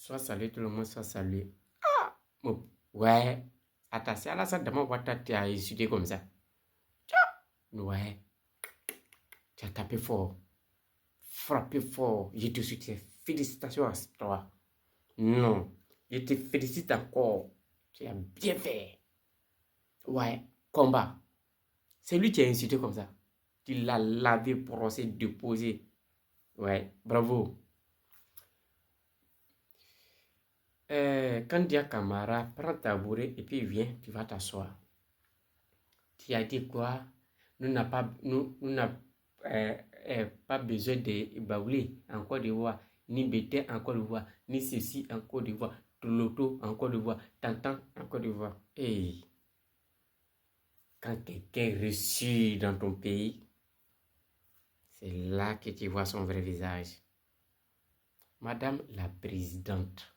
Soit salué, tout le monde soit salué. Ouais. Attends, c'est à la salle de mon voix, tu as insulté comme ça. Ouais. Tu as tapé fort. Frappé fort. Je te soutiens. Félicitations à toi. Non. Je te félicite encore. Tu as bien fait. Ouais. Combat. C'est lui qui a insulté comme ça. Tu l'as lavé, brossé, déposé. Ouais. Bravo. Kandia Camara, prends ta bourrée et puis viens, tu vas t'asseoir. Tu as dit quoi? Nous n'avons pas besoin de Baoulé en Côte d'Ivoire, ni Bété en Côte d'Ivoire, ni ceci en Côte d'Ivoire, Toloto en Côte d'Ivoire, Tantan en Côte d'Ivoire. Hey, quand quelqu'un réussit dans ton pays, c'est là que tu vois son vrai visage. Madame la présidente,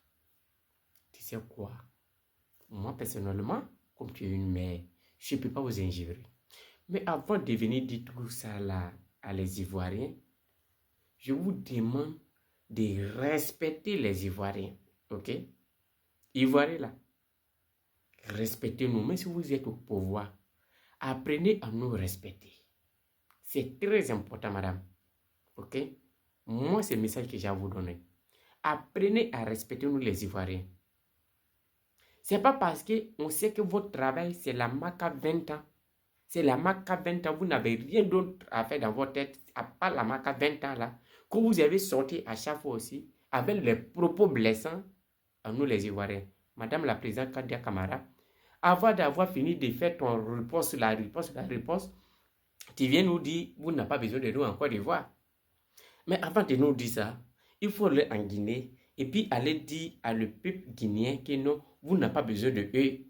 tu sais quoi? Moi, personnellement, comme tu es une mère, je ne peux pas vous ingérer. Mais avant de venir dire tout ça là à les Ivoiriens, je vous demande de respecter les Ivoiriens. Ok? Ivoiriens là, respectez-nous. Même si vous êtes au pouvoir, apprenez à nous respecter. C'est très important, madame. Ok? Moi, c'est le message que j'ai à vous donner. Apprenez à respecter nous les Ivoiriens. Ce n'est pas parce qu'on sait que votre travail, c'est la marque à 20 ans. C'est la marque à 20 ans. Vous n'avez rien d'autre à faire dans votre tête, à part la marque à 20 ans là, que vous avez sorti à chaque fois aussi, avec les propos blessants à nous les Ivoiriens. Madame la présidente Kandia Camara, avant d'avoir fini de faire ton réponse, la réponse, tu viens nous dire, vous n'avez pas besoin de nous en Côte d'Ivoire. Mais avant de nous dire ça, il faut aller en Guinée et puis aller dire à le peuple guinéen que non, vous n'avez pas besoin de eux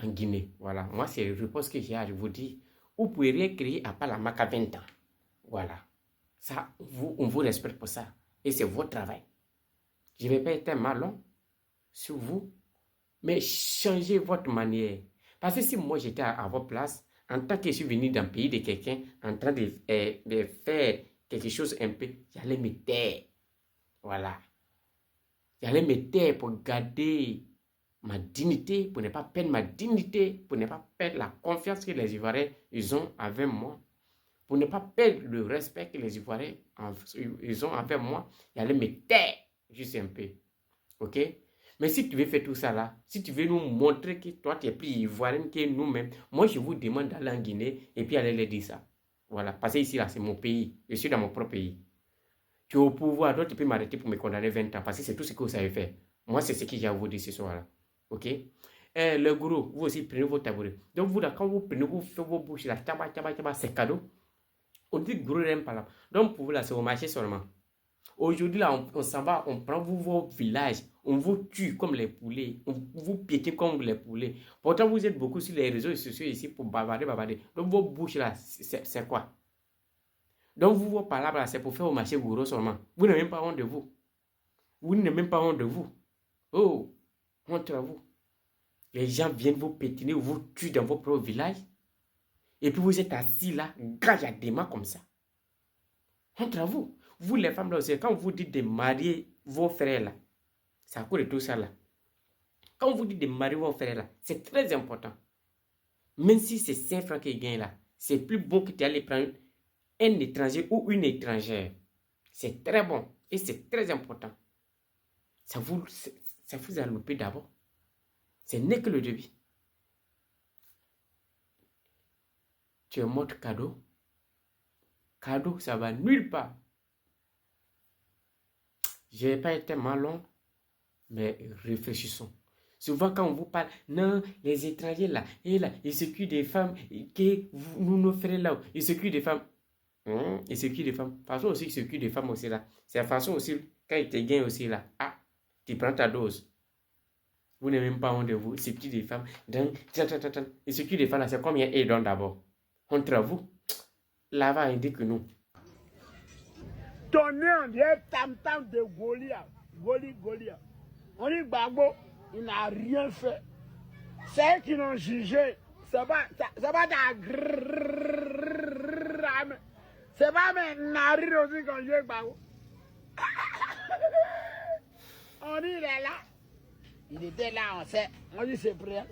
en Guinée. Voilà, moi c'est la réponse que j'ai à vous dire. Vous pouvez rien créer à part la marque à 20 ans. Voilà. Ça, on vous respecte pour ça. Et c'est votre travail. Je ne vais pas être malin sur vous, mais changez votre manière. Parce que si moi j'étais à votre place, en tant que je suis venu d'un pays de quelqu'un, en train de faire quelque chose un peu, j'allais me taire. Voilà. J'allais me taire pour garder ma dignité, pour ne pas perdre ma dignité, pour ne pas perdre la confiance que les Ivoiriens ils ont avec moi, pour ne pas perdre le respect que les Ivoiriens ils ont avec moi, j'allais me taire juste un peu. Ok? Mais si tu veux faire tout ça là, si tu veux nous montrer que toi tu es plus ivoirien que nous-mêmes, moi je vous demande d'aller en Guinée et puis aller leur dire ça. Voilà. Parce que ici là, c'est mon pays. Je suis dans mon propre pays. Tu es au pouvoir, donc tu peux m'arrêter pour me condamner 20 ans parce que c'est tout ce que vous savez faire. Moi, c'est ce que j'ai à vous dire ce soir-là. Ok? Le gourou, vous aussi prenez vos tabourets. Donc, vous là, quand vous prenez, vous faites vos bouches là, c'est cadeau. On dit gourou n'aime pas là. Donc, pour vous là, c'est au marché seulement. Aujourd'hui là, on s'en va, on prend vous vos villages, on vous tue comme les poulets, on vous piétine comme les poulets. Pourtant, vous êtes beaucoup sur les réseaux sociaux ici pour bavarder. Donc, vos bouches là, c'est quoi? Donc, vos palabres là, c'est pour faire au marché gourou seulement. Vous n'avez même pas honte de vous. Vous n'avez même pas honte de vous. Oh, honte à vous. Les gens viennent vous pétiner, vous tuer dans vos propres villages. Et puis vous êtes assis là, gajadément comme ça. Honte à vous. Vous les femmes là aussi, quand vous dites de marier vos frères là, c'est à cause de tout ça là. Quand vous dites de marier vos frères là, c'est très important. Même si c'est 5 francs qu'ils gagnent là, c'est plus bon que tu ailles prendre un étranger ou une étrangère. C'est très bon et c'est très important. Ça vous a loupé d'abord. Ce n'est que le début. Tu es mode cadeau. Cadeau, ça va nulle part. Je n'ai pas été malin, mais réfléchissons. Souvent, quand on vous parle, non, les étrangers là, ils s'occupent des femmes, que nous nous ferons là, ils s'occupent des femmes. Ils s'occupent des femmes. Façon aussi, ils s'occupent des femmes aussi là. C'est la façon aussi, quand ils te gagnent aussi là. Ah, tu prends ta dose. Vous n'avez même pas honte de vous, ils s'occupent des femmes. Ils s'occupent des femmes là, c'est combien ils donnent d'abord? Entre vous, là-bas, indique que nous. Ton nez, on dirait tam-tam de Goliath. Goliath. On dit Gbagbo, il n'a rien fait. C'est eux qui l'ont jugé. C'est pas ta c'est pas mes narines aussi quand je Gbagbo. dit, il est là. Il était là, on sait. On dit, c'est prêt.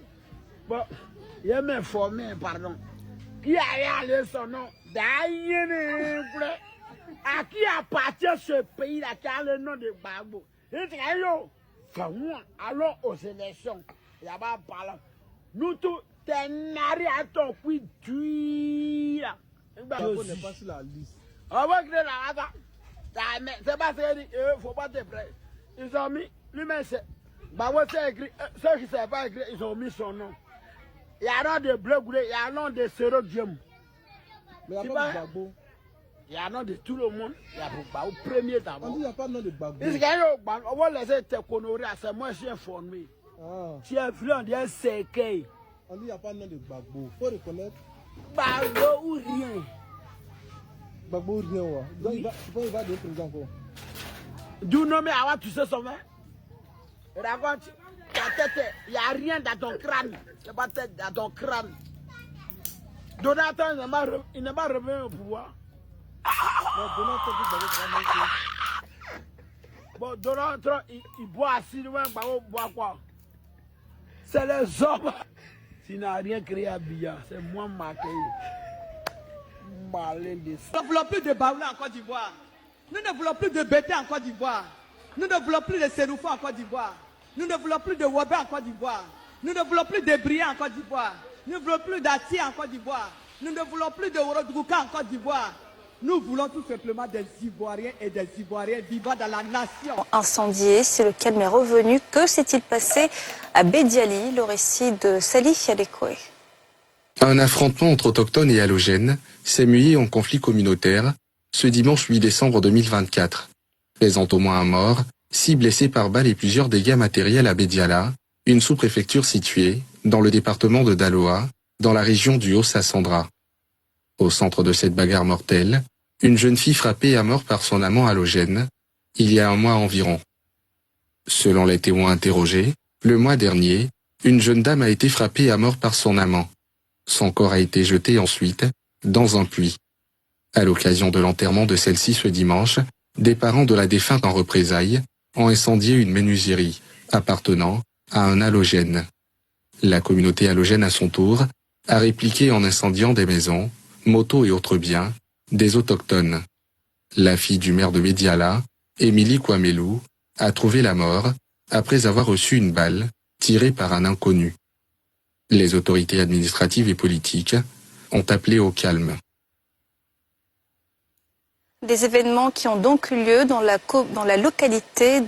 Bon, il m'a informé, pardon. Qui a allé son nom? D'ailleurs, à qui appartient ce pays-là qui a le nom de Gbagbo? Il dit, allons aux élections. Il n'y a pas parlé. Nous tous, t'es nari à ton coup de Gbagbo n'est pas sur la liste. On va créer la race. C'est pas ça, il ne faut pas te prêter. Ils ont mis, lui-même, Gbagbo c'est écrit, ceux qui ne savent pas écrire, ils ont mis son nom. Il y a un nom de Bleu Goulé, il y a un nom de Sero Diem. Mais il n'y a pas de Gbagbo. Il y a un nom de tout le monde. Il y a Gbagbo premier d'abord. On dit qu'il n'y a pas de nom de Gbagbo. On va laisser te honorer, c'est moi je suis informé. Ah. Tu es venu, on dit un séquel. On dit qu'il n'y a pas de nom de Gbagbo. Il faut reconnaître. Gbagbo ou rien. Gbagbo ou rien, ouais. Donc il va devenir président encore. D'où nommer Awa, tu sais son nom? Raconte, ta tête, il n'y a rien dans ton crâne. Il n'y a pas de tête dans ton crâne. Donald Trump, il n'est pas revenu au pouvoir. Bon, Donald Trump, il boit assis, Gbagbo boit quoi? C'est les hommes. S'il n'a rien créé à Biya, c'est moi marqué. Nous ne voulons plus de Baoula en Côte d'Ivoire. Nous ne voulons plus de Bété en Côte d'Ivoire. Nous ne voulons plus de Séroufo en Côte d'Ivoire. Nous ne voulons plus de Wobé en Côte d'Ivoire. Nous ne voulons plus de Bria en Côte d'Ivoire. Nous ne voulons plus d'Ati en Côte d'Ivoire. Nous ne voulons plus de Ourodrouka en Côte d'Ivoire. Nous voulons tout simplement des Ivoiriens et des Ivoiriens vivant dans la nation. Incendié, c'est le calme est revenu. Que s'est-il passé à Bédiali? Le récit de Salih Yadekoé. Un affrontement entre autochtones et halogènes s'est mué en conflit communautaire ce dimanche 8 décembre 2024, faisant au moins un mort, 6 blessés par balles et plusieurs dégâts matériels à Bédiala, une sous-préfecture située dans le département de Daloa, dans la région du Haut-Sassandra. Au centre de cette bagarre mortelle, une jeune fille frappée à mort par son amant halogène, il y a un mois environ. Selon les témoins interrogés, le mois dernier, une jeune dame a été frappée à mort par son amant. Son corps a été jeté ensuite dans un puits. À l'occasion de l'enterrement de celle-ci ce dimanche, des parents de la défunte en représailles ont incendié une menuiserie appartenant à un halogène. La communauté halogène à son tour a répliqué en incendiant des maisons, motos et autres biens des autochtones. La fille du maire de Bédiala, Émilie Kouamelou, a trouvé la mort après avoir reçu une balle tirée par un inconnu. Les autorités administratives et politiques ont appelé au calme. Des événements qui ont donc eu lieu dans la localité